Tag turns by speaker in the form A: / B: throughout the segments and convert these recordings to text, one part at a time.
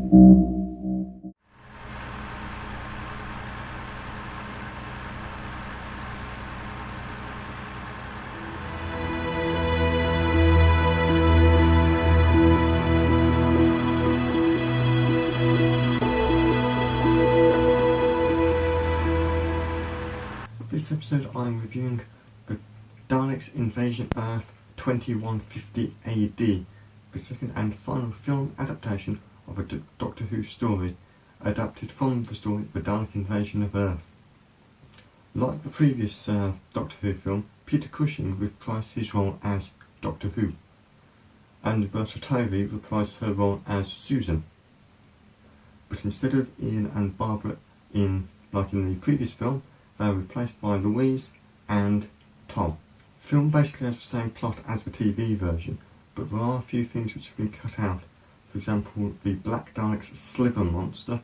A: This episode I'm reviewing the Daleks Invasion Earth 2150 AD, the second and final film adaptation of a Doctor Who story, adapted from the story The Dalek Invasion of Earth. Like the previous Doctor Who film, Peter Cushing reprised his role as Doctor Who, and Berta Tovey reprised her role as Susan. But instead of Ian and Barbara like in the previous film, they are replaced by Louise and Tom. The film basically has the same plot as the TV version, but there are a few things which have been cut out. For example, the Black Dalek's sliver monster,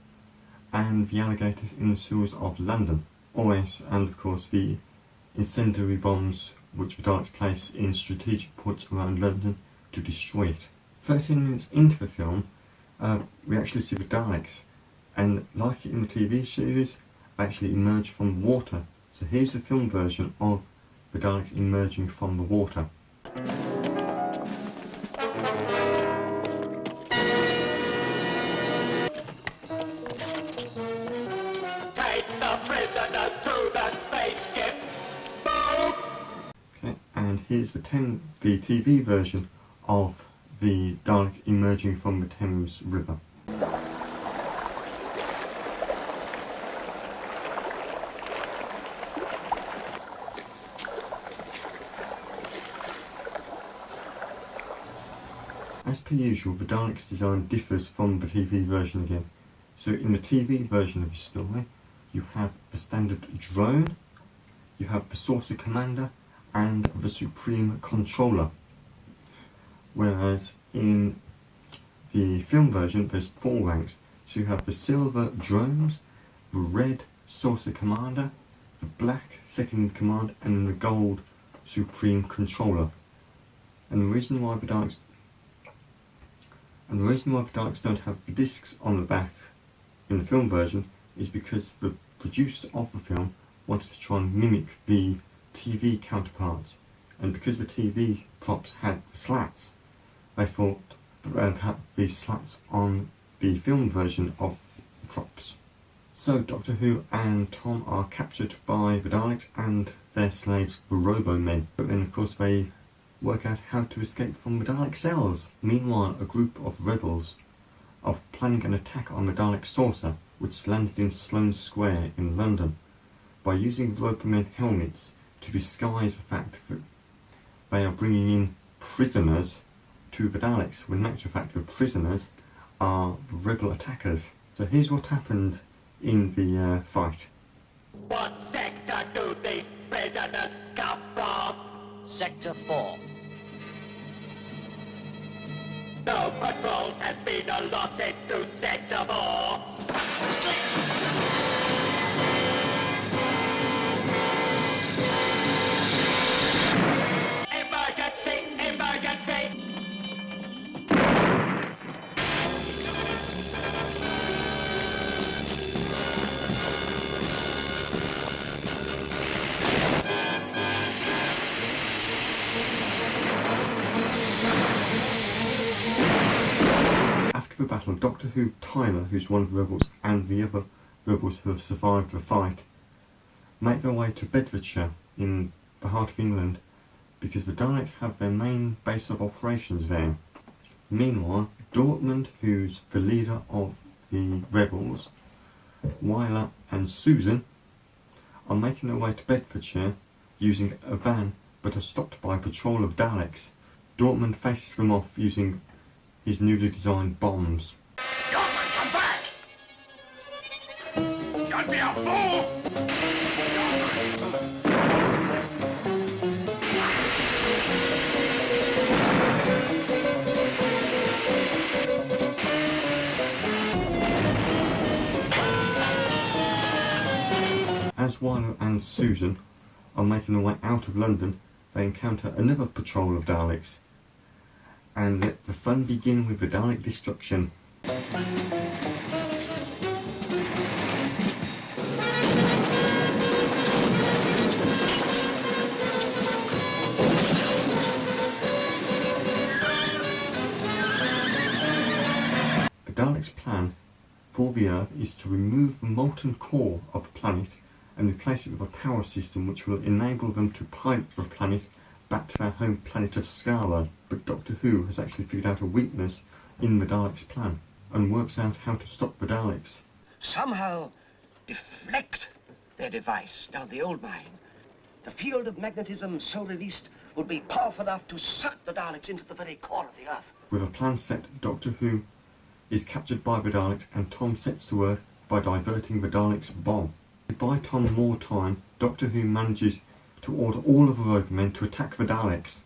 A: and the alligators in the sewers of London. Always, and of course the incendiary bombs which the Daleks place in strategic ports around London to destroy it. 13 minutes into the film, we actually see the Daleks, and like in the TV series, actually emerge from water. So here's the film version of the Daleks emerging from the water.
B: Take the prisoners to the spaceship. Boom!
A: Okay, and here's the TV version of the Dalek emerging from the Thames River. As per usual, the Dalek's design differs from the TV version again. So in the TV version of the story, you have the standard drone, you have the saucer commander, and the supreme controller. Whereas in the film version, there's 4 ranks. So you have the silver drones, the red saucer commander, the black second in command, and the gold supreme controller. And the reason why the Daleks don't have the discs on the back in the film version is because the producers of the film wanted to try and mimic the TV counterparts, and because the TV props had the slats, they thought that they'd have these slats on the film version of the props. So Doctor Who and Tom are captured by the Daleks and their slaves, the Robo-Men, but then of course they work out how to escape from the Dalek cells. Meanwhile, a group of rebels are planning an attack on the Dalek saucer, which landed in Sloane Square in London, by using Robo-Men helmets to disguise the fact that they are bringing in prisoners to the Daleks, when in actual fact the prisoners are the rebel attackers. So here's what happened in the fight.
B: What sector do these prisoners come from?
C: Sector 4.
B: No patrol has been allotted to Sector 4. Emergency! Emergency!
A: After the battle, Doctor Who Tyler, who's one of the rebels, and the other rebels who have survived the fight, make their way to Bedfordshire in the heart of England, because the Daleks have their main base of operations there. Meanwhile, Dortmund, who's the leader of the rebels, Wyler and Susan are making their way to Bedfordshire using a van, but are stopped by a patrol of Daleks. Dortmund faces them off using his newly designed bombs.
B: Dortmund, come back! Don't be a fool!
A: As Wyler and Susan are making their way out of London, they encounter another patrol of Daleks, and let the fun begin with the Dalek destruction. The Daleks' plan for the Earth is to remove the molten core of the planet and replace it with a power system which will enable them to pilot the planet back to their home planet of Skaro. But Doctor Who has actually figured out a weakness in the Daleks' plan and works out how to stop the Daleks.
C: Somehow deflect their device down the old mine. The field of magnetism so released would be powerful enough to suck the Daleks into the very core of the Earth.
A: With a plan set, Doctor Who is captured by the Daleks and Tom sets to work by diverting the Daleks' bomb. To buy Tom more time, Doctor Who manages to order all of the Rovermen to attack the Daleks.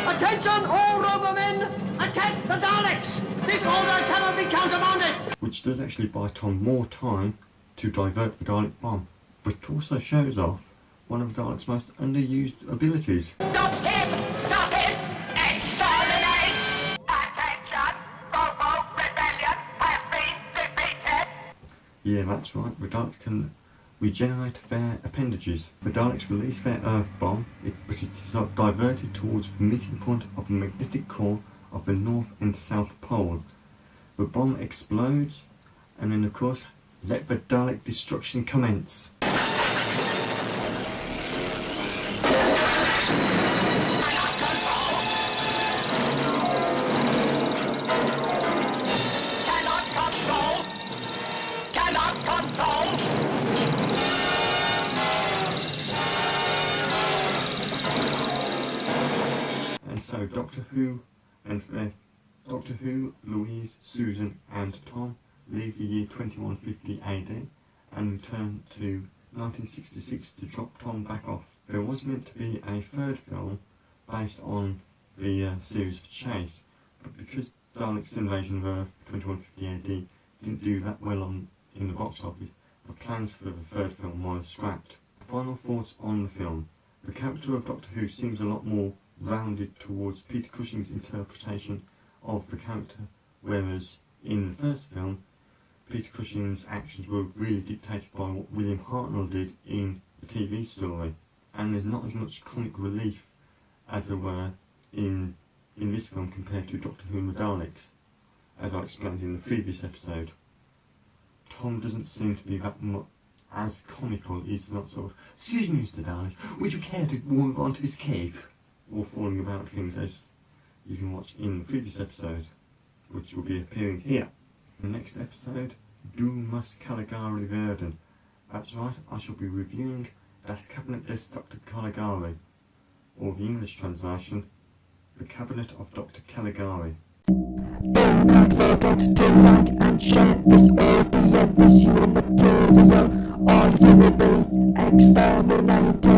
D: Attention all Rovermen! Attack the Daleks! This order cannot be countermanded!
A: Which does actually buy Tom more time to divert the Dalek bomb, but it also shows off one of the Daleks' most underused abilities.
B: Stop him! Stop him! Exterminate! Attention! Robo Rebellion has been defeated!
A: Yeah, that's right, the Daleks can regenerate their appendages. The Daleks release their Earth bomb, but it is diverted towards the meeting point of the magnetic core of the North and South Pole. The bomb explodes, and then of course, let the Dalek destruction commence. So Doctor Who, Louise, Susan and Tom leave the year 2150 AD and return to 1966 to drop Tom back off. There was meant to be a third film based on the series of Chase, but because Dalek's Invasion of Earth 2150 AD didn't do that well in the box office, the plans for the third film were scrapped. Final thoughts on the film. The character of Doctor Who seems a lot more rounded towards Peter Cushing's interpretation of the character, whereas in the first film, Peter Cushing's actions were really dictated by what William Hartnell did in the TV story, and there's not as much comic relief as there were in this film compared to Doctor Who and the Daleks, as I explained in the previous episode. Tom doesn't seem to be that much as comical. He's not sort of, "Excuse me, Mr. Dalek, would you care to move on to this cape?" or falling about things, as you can watch in the previous episode, which will be appearing here. In the next episode, Du musst Caligari werden. That's right, I shall be reviewing Das Cabinet des Dr. Caligari, or the English translation, The Cabinet of Dr. Caligari.
E: Do not forget to like and share this audio visual material, or you will be exterminated.